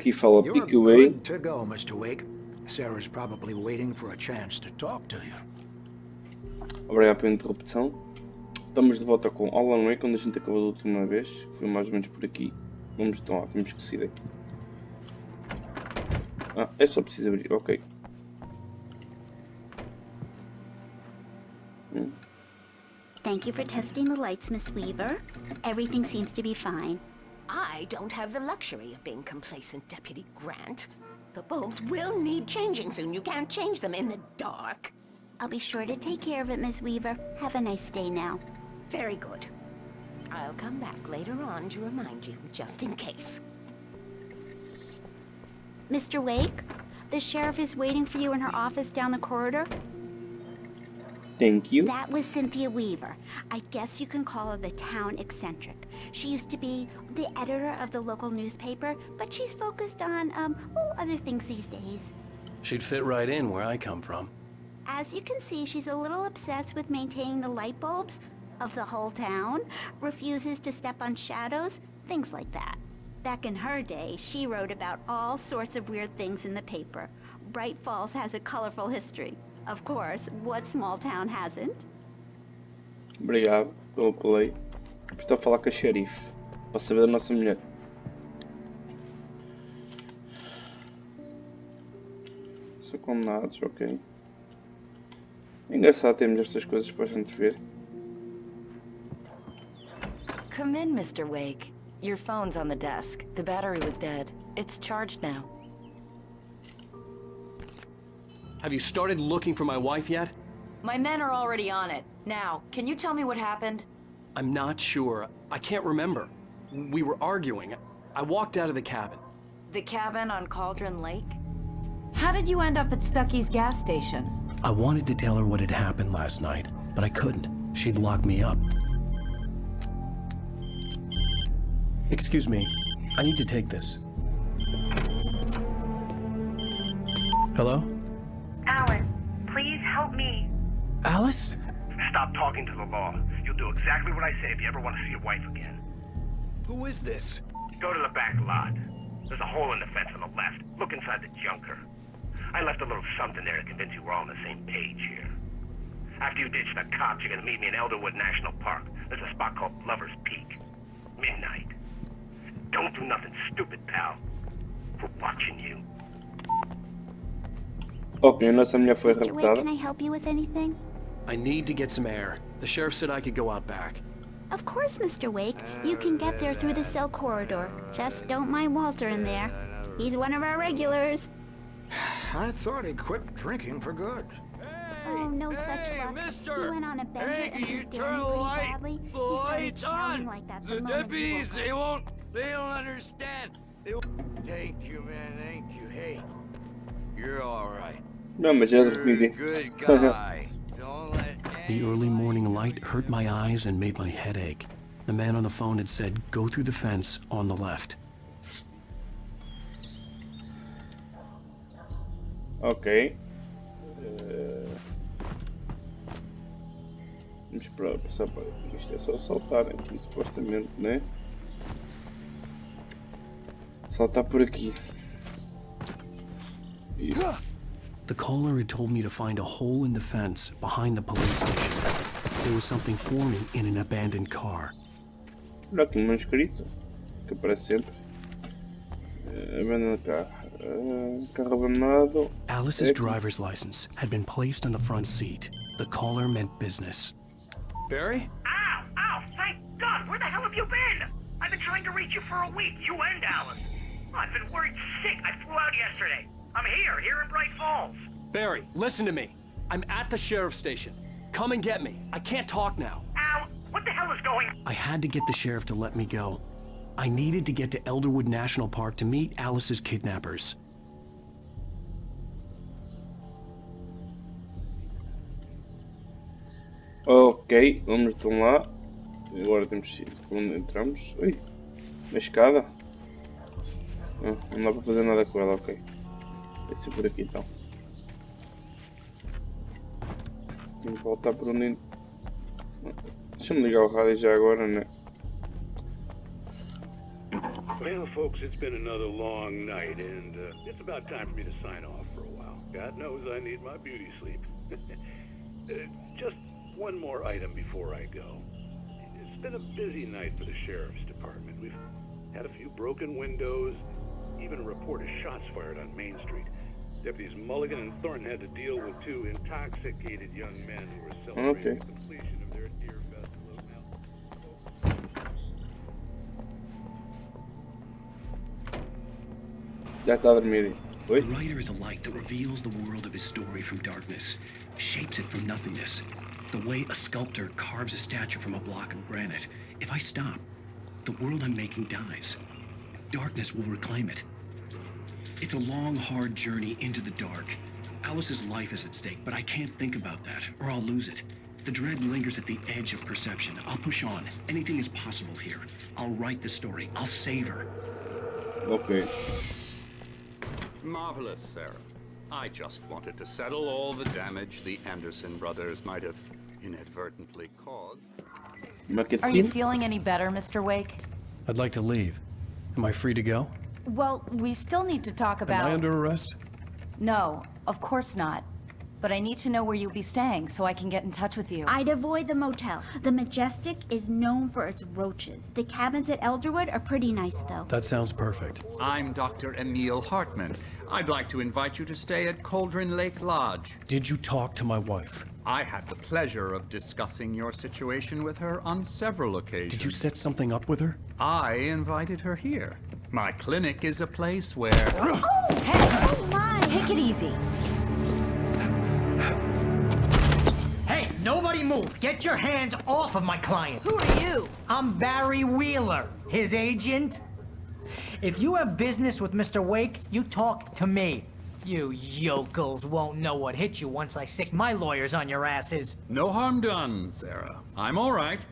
Aqui fala You're Pickaway. good to go, Mr. Wake. Sarah's probably waiting for a chance to talk to you. Obrigado pela interrupção. Estamos de volta com Alan Wake, onde a gente acabou da última vez. Foi mais ou menos por aqui. Vamos então lá, temos que sair daqui. Ah, é só preciso abrir, ok. Thank you for testing the lights, Miss Weaver. Everything seems to be fine. I don't have the luxury of being complacent, Deputy Grant. The bulbs will need changing soon. You can't change them in the dark. I'll be sure to take care of it, Miss Weaver. Have a nice day now. Very good. I'll come back later on to remind you, just in case. Mr. Wake, the sheriff is waiting for you in her office down the corridor. Thank you. That was Cynthia Weaver. I guess you can call her the town eccentric. She used to be the editor of the local newspaper, but she's focused on, other things these days. She'd fit right in where I come from. As you can see, she's a little obsessed with maintaining the light bulbs of the whole town, refuses to step on shadows, things like that. Back in her day, she wrote about all sorts of weird things in the paper. Bright Falls has a colorful history. Of course, what small town hasn't? Obrigado pelo play. Estou a falar com a xerife para saber da nossa mulher. São condenados, ok. É engraçado termos estas coisas para a gente ver. Come in, Mr. Wake. Your phone's on the desk. The battery was dead. It's charged now. Have you started looking for my wife yet? My men are already on it. Now, can you tell me what happened? I'm not sure. I can't remember. We were arguing. I walked out of the cabin. The cabin on Cauldron Lake? How did you end up at Stucky's gas station? I wanted to tell her what had happened last night, but I couldn't. She'd lock me up. Excuse me. I need to take this. Hello? Alan, please help me. Alice? Stop talking to the law. You'll do exactly what I say if you ever want to see your wife again. Who is this? Go to the back lot. There's a hole in the fence on the left. Look inside the junker. I left a little something there to convince you we're all on the same page here. After you ditch the cops, you're gonna meet me in Elderwood National Park. There's a spot called Lover's Peak. Midnight. Don't do nothing stupid, pal. We're watching you. Ok, a nossa mulher foi Mr. Wake, raptada. can I help you with anything? I need to get some air. The sheriff said I could go out back. Of course, Mr. Wake. You can get there through the cell corridor. Just don't mind Walter in there. He's one of our regulars. I thought he quit drinking for good. Oh, no such luck. Mister! He went on a bender Hey, and can you he's turn feeling the pretty light? badly. The He started light's shouting on! like that The moment he deputies, woke up. they don't understand. Thank you, man, thank you. Hey, you're all right. Não, mas já You're a dormi. good guy. Don't let The early morning light hurt my eyes and made my head ache. The man on the phone had said, go through the fence on the left. Ok. Vamos esperar passar para isto. É só saltar aqui, supostamente, né? Saltar por aqui. Isso. The caller had told me to find a hole in the fence behind the police station. There was something for me in an abandoned car. Olha aqui um manuscrito que aparece sempre. Abandonado carro. Carro abandonado. Alice's driver's license had been placed on the front seat. The caller meant business. Barry? Ow! Ow! Thank God! Where the hell have you been? I've been trying to reach you for a week, you and Alice. Oh, I've been worried sick. I flew out yesterday. I'm here in Bright Falls. Barry, listen to me. I'm at the sheriff's station. Come and get me. I can't talk now. Al, what the hell is going on? I had to get the sheriff to let me go. I needed to get to Elderwood National Park to meet Alice's kidnappers. Ok, vamos então lá. Agora temos que ir onde entramos. Ui, uma escada. Não dá para fazer nada com ela, ok. Vai ser por aqui então. Tenho que voltar por onde. Deixa-me ligar o rádio já agora, né? Well, folks, it's been another long night, and it's about time for me to sign off for a while. God knows I need my beauty sleep. Just one more item before I go. It's been a busy night for the sheriff's department. We've had a few broken windows, even a report of shots fired on Main Street. Deputies Mulligan and Thornton had to deal with two intoxicated young men who were celebrating the completion of their deer festival. Já está a dormir. Oi? The writer is a light that reveals the world of his story from darkness, shapes it from nothingness. The way a sculptor carves a statue from a block of granite. If I stop, the world I'm making dies. Darkness will reclaim it. It's a long, hard journey into the dark. Alice's life is at stake, but I can't think about that, or I'll lose it. The dread lingers at the edge of perception. I'll push on. Anything is possible here. I'll write the story. I'll save her. Ok. Marvelous, Sarah. I just wanted to settle all the damage the Anderson brothers might have inadvertently caused. Are you feeling any better, Mr. Wake? I'd like to leave. Am I free to go? Well, we still need to talk about... Am I under arrest? No, of course not. But I need to know where you'll be staying so I can get in touch with you. I'd avoid the motel. The Majestic is known for its roaches. The cabins at Elderwood are pretty nice, though. That sounds perfect. I'm Dr. Emil Hartman. I'd like to invite you to stay at Cauldron Lake Lodge. Did you talk to my wife? I had the pleasure of discussing your situation with her on several occasions. Did you set something up with her? I invited her here. My clinic is a place where... Oh! Hey! Oh, my! Take it easy. Hey, nobody move! Get your hands off of my client! Who are you? I'm Barry Wheeler, his agent. If you have business with Mr. Wake, you talk to me. You yokels won't know what hit you once I sick my lawyers on your asses. No harm done, Sarah. I'm all right.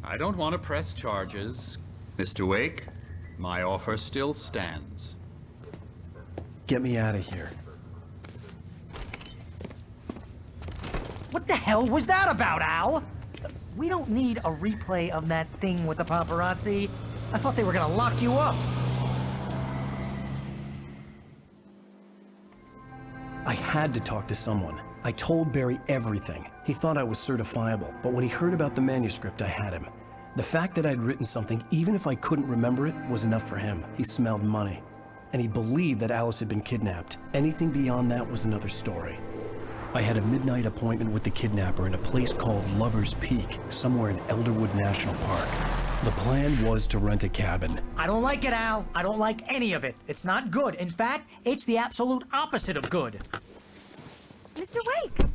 I don't want to press charges. Mr. Wake, my offer still stands. Get me out of here. What the hell was that about, Al? We don't need a replay of that thing with the paparazzi. I thought they were gonna lock you up. I had to talk to someone. I told Barry everything. He thought I was certifiable, but when he heard about the manuscript, I had him. The fact that I'd written something, even if I couldn't remember it, was enough for him. He smelled money. And he believed that Alice had been kidnapped. Anything beyond that was another story. I had a midnight appointment with the kidnapper in a place called Lover's Peak, somewhere in Elderwood National Park. The plan was to rent a cabin. I don't like it, Al. I don't like any of it. It's not good. In fact, it's the absolute opposite of good. Mr. Wake!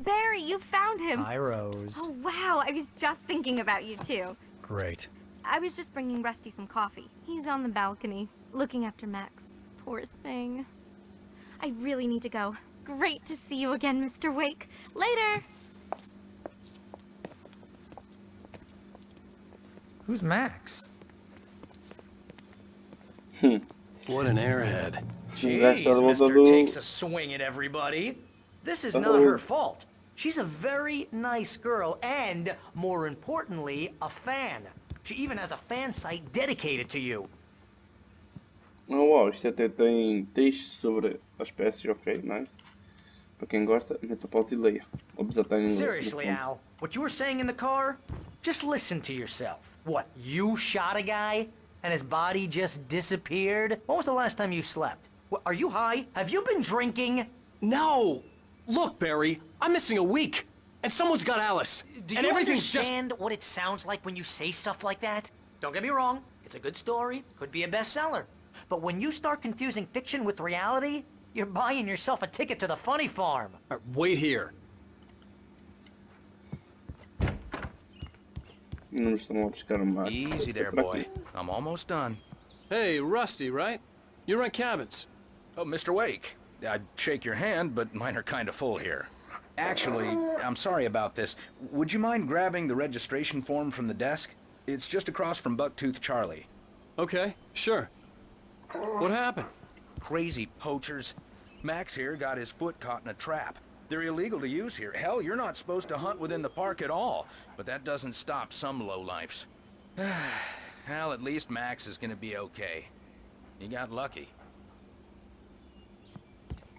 Barry, you found him! Hi, Rose. Oh, wow. I was just thinking about you, too. Great. I was just bringing Rusty some coffee. He's on the balcony, looking after Max. Poor thing. I really need to go. Great to see you again, Mr. Wake. Later! Who's Max? What an airhead. Jeez, Mr. Takes a swing at everybody. This is not her fault. She's a very nice girl and, more importantly, a fan. She even has a fan site dedicated to you. Oh wow, isto até tem texto sobre a espécie, ok, nice. Para quem gosta, meta pausa e leia. Apesar de estar em inglês, Seriously, Al, what you were saying in the car? Just listen to yourself. What, you shot a guy and his body just disappeared? When was the last time you slept? What, are you high? Have you been drinking? No! Look, Barry, I'm missing a week. And someone's got Alice. Do and you everything's understand what it sounds like when you say stuff like that? Don't get me wrong, it's a good story, could be a bestseller. But when you start confusing fiction with reality, you're buying yourself a ticket to the funny farm. Wait here. Easy there, boy. I'm almost done. Hey, Rusty, right? You rent cabins. Oh, Mr. Wake. I'd shake your hand, but mine are kind of full here. Actually, I'm sorry about this. Would you mind grabbing the registration form from the desk? It's just across from Bucktooth Charlie. Okay, sure. What happened? Crazy poachers. Max here got his foot caught in a trap. They're illegal to use here. Hell, you're not supposed to hunt within the park at all. But that doesn't stop some lowlifes. Well, at least Max is gonna be okay. You got lucky.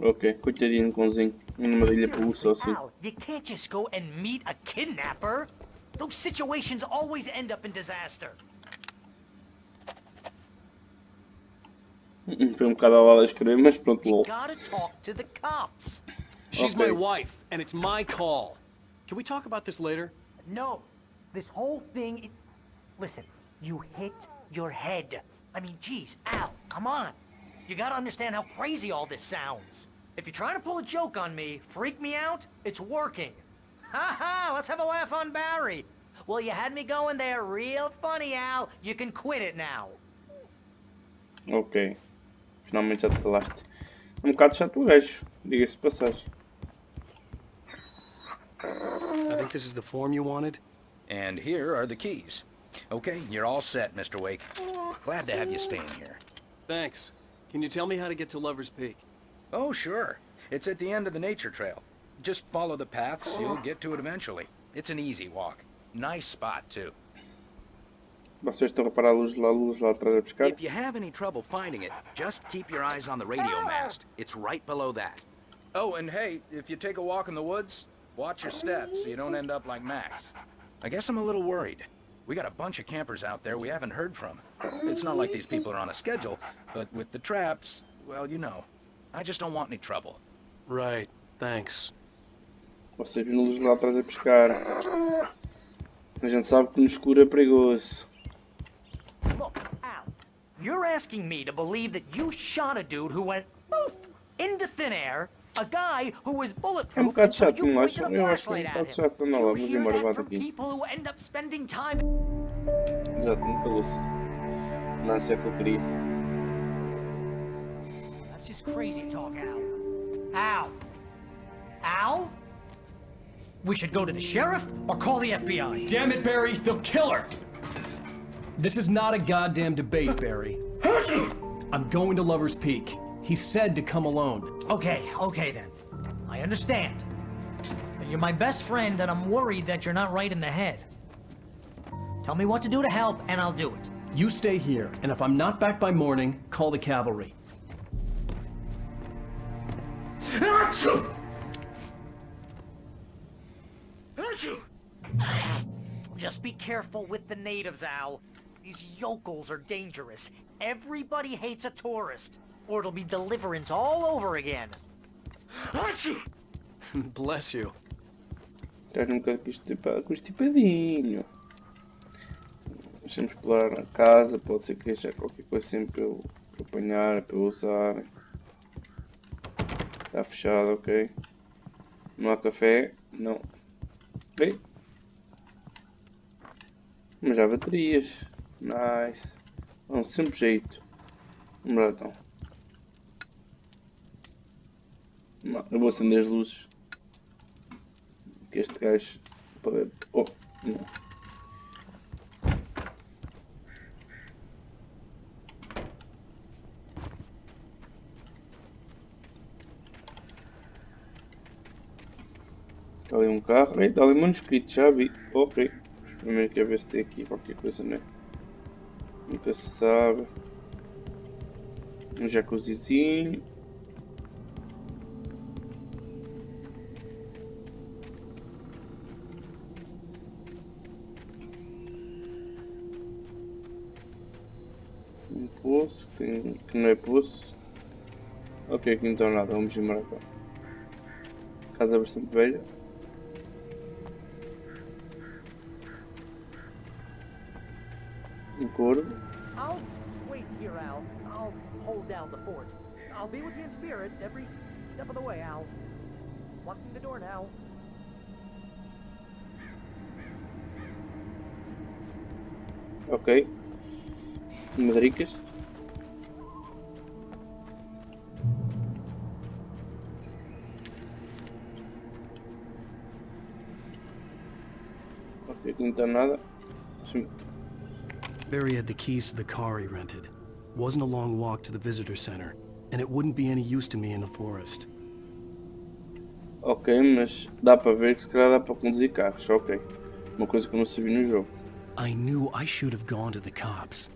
Ok, coitadinho cãozinho. Numa ilha para o urso assim. Al, you can't just go and meet a kidnapper. Those situations always end up in disaster. Foi um bocado ao lado a escrever, mas pronto, lol. Gotta talk to the cops. She's my wife, and it's my call. Can we talk about this later? No, this whole thing. Listen, you hit your head. I mean, geez, Al, come on. You gotta understand how crazy all this sounds. If you're trying to pull a joke on me, freak me out, it's working. Ha ha, let's have a laugh on Barry. Well, you had me going there real funny, Al. You can quit it now. Ok. Finalmente já te calaste. Um bocado chato o gajo, diga-se de passagem. I think this is the form you wanted. And here are the keys. Okay, you're all set, Mr. Wake. Glad to have you staying here. Thanks. Can you tell me how to get to Lover's Peak? Oh, sure. It's at the end of the nature trail. Just follow the paths, you'll get to it eventually. It's an easy walk. Nice spot, too. Vocês estão a reparar a luz lá atrás a pescar? If you have any trouble finding it, just keep your eyes on the radio mast. It's right below that. Oh, and hey, if you take a walk in the woods, watch your steps so you don't end up like Max. I guess I'm a little worried. We got a bunch of campers out there we haven't heard from. It's not like these people are on a schedule, but with the traps, well, you know. I just don't want any trouble. Right, thanks. Vocês viram luz lá atrás a pescar. A gente sabe que no escuro é perigoso. Look, Al, you're asking me to believe that you shot a dude who went poof into thin air, a guy who was bulletproof until you pointed a flashlight at him. You hear that from people who end up spending time... Exato, não calou-se. Não é que eu queria. That's just crazy talk, Al. Al? Al? We should go to the sheriff or call the FBI. Damn it, Barry, they'll kill her! This is not a goddamn debate, Barry. I'm going to Lover's Peak. He said to come alone. Okay then. I understand. You're my best friend and I'm worried that you're not right in the head. Tell me what to do to help and I'll do it. You stay here, and if I'm not back by morning, call the cavalry. Just be careful with the natives, Al. These yokels are dangerous. Everybody hates a tourist, or it'll be deliverance all over again. Bless you. Traz um bocado constipadinho. Deixamos explorar a casa, pode ser que haja qualquer coisa sempre para eu apanhar, para eu usar. Está fechado, ok. Não há café? Não. Ok. Mas há baterias. Nice. Um simples jeito. Vamos lá então. Não, eu vou acender as luzes. Que este gajo pode... Oh, não. Está ali um carro. Está ali um manuscrito, já vi. Ok. Primeiro quero ver se tem aqui qualquer coisa, né? Nunca se sabe. Um jacuzzizinho. Um poço, tem... que não é poço. Ok, aqui não está nada, vamos embora então. Casa bastante velha. Um corvo. I'll wait here, Al. I'll hold down the fort. I'll be with you in spirit every step of the way, Al. Locking the door now. Ok. Madricas. Ok, aqui não está nada. Barry had the keys to the car he rented. Wasn't a long walk to the visitor center, and it wouldn't be any use to me in the forest. Ok, mas dá para ver que se calhar dá para conduzir carros, ok. Uma coisa que eu não sabia no jogo. I knew I should have gone to the cops.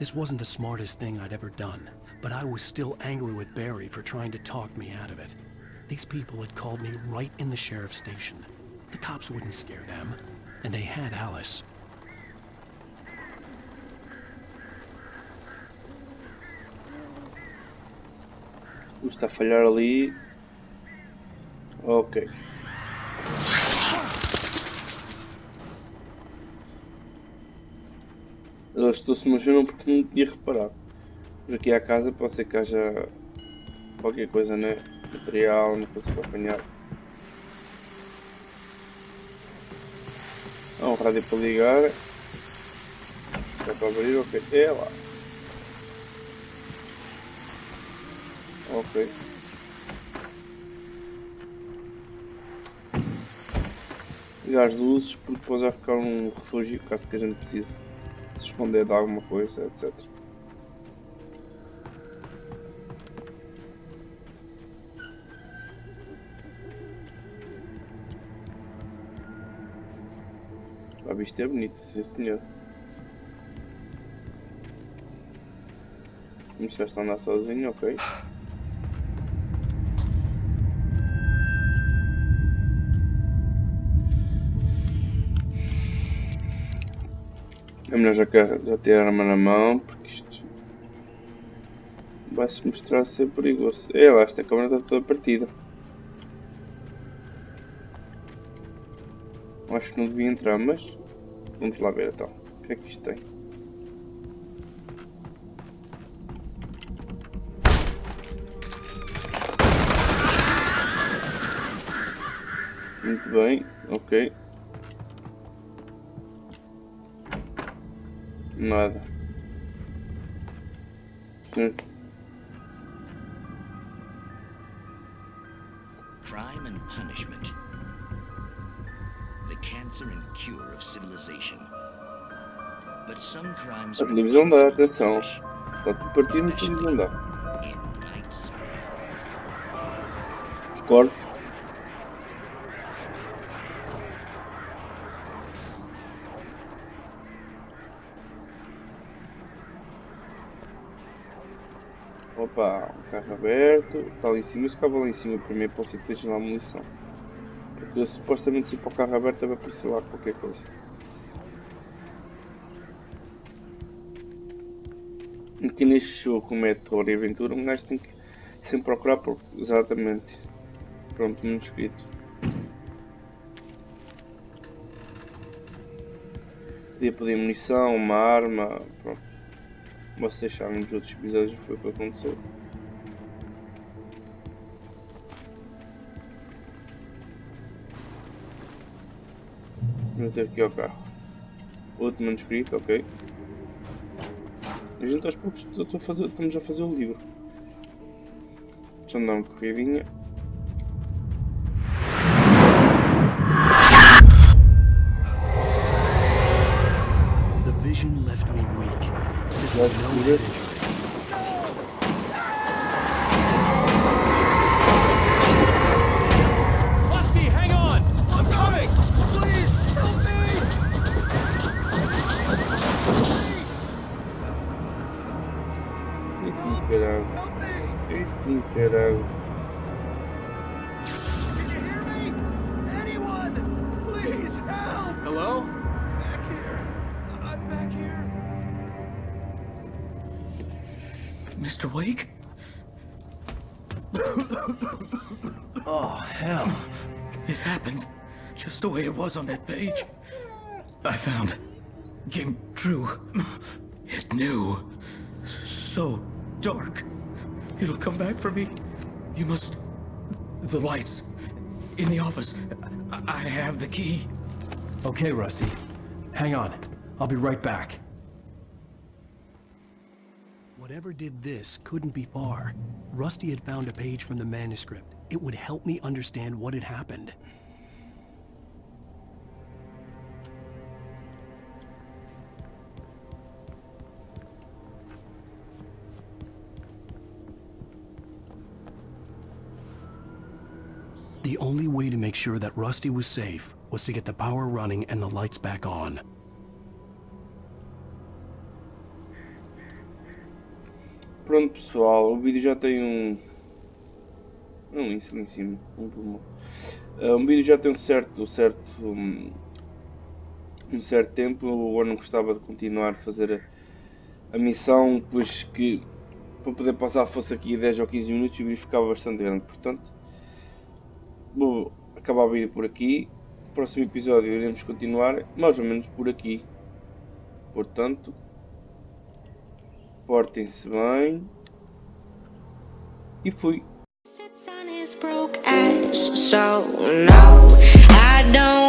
This wasn't the smartest thing I'd ever done, but I was still angry with Barry for trying to talk me out of it. These people had called me right in the sheriff's station. The cops wouldn't scare them, and they had Alice. Está a falhar ali. Ok. Eles estão-se imaginando porque não tinha reparado. Mas aqui à casa pode ser que haja qualquer coisa, né? Material, não coisa para apanhar. Há um rádio para ligar. Está para abrir, ok. É lá. Ok. Ligar as luzes porque depois vai ficar um refúgio caso que a gente precise se esconder de alguma coisa, etc. A vista é bonita, sim senhor. Começaste a andar sozinho, ok. É melhor já ter a arma na mão, porque isto vai se mostrar ser perigoso. É lá, esta câmera está toda partida. Acho que não devia entrar, mas vamos lá ver então. O que é que isto tem? Muito bem, ok. Nada. Crime and punishment. The cancer and cure of civilization. But some crimes A televisão dá, atenção. Está tudo partido, mas a televisão dá. Os corpos. Opa, um carro aberto, está ali em cima, esse carro lá em cima primeiro para você ter lá a munição. Porque supostamente se para o carro aberto vai aparecer lá qualquer coisa. Aqui neste jogo, como é terror e aventura, um gajo tem que sempre procurar por exatamente. Pronto, muito escrito. Podia pedir munição, uma arma, pronto. Vocês sabem dos outros episódios foi o que aconteceu. Vamos ter aqui ao carro. Outro manuscrito, ok. A gente aos poucos estamos a fazer o livro. Deixa eu dar uma corridinha. The vision left me weak. This was no head injury. Rusty, hang on! I'm coming! Please, help me! Caralho. Eita, caralho. Can you hear me? Anyone? Please help! Hello? Back here. I'm back here. Mr. Wake? Oh, hell. It happened just the way it was on that page. I found. Came true. It knew. So dark. It'll come back for me. You must... The lights. In the office. I have the key. Okay, Rusty. Hang on. I'll be right back. Whatever did this couldn't be far. Rusty had found a page from the manuscript. It would help me understand what had happened. The only way to make sure that Rusty was safe was to get the power running and the lights back on. Pronto pessoal, o vídeo já tem um... Não, isso lá em cima. Um vídeo já tem um certo tempo. Eu agora não gostava de continuar a fazer a missão, pois que para poder passar fosse aqui 10 ou 15 minutos e o vídeo ficava bastante grande. Portanto, vou acabar o vídeo por aqui. No próximo episódio iremos continuar mais ou menos por aqui. Portanto, portem-se bem e fui. Broke ass, so no, I don't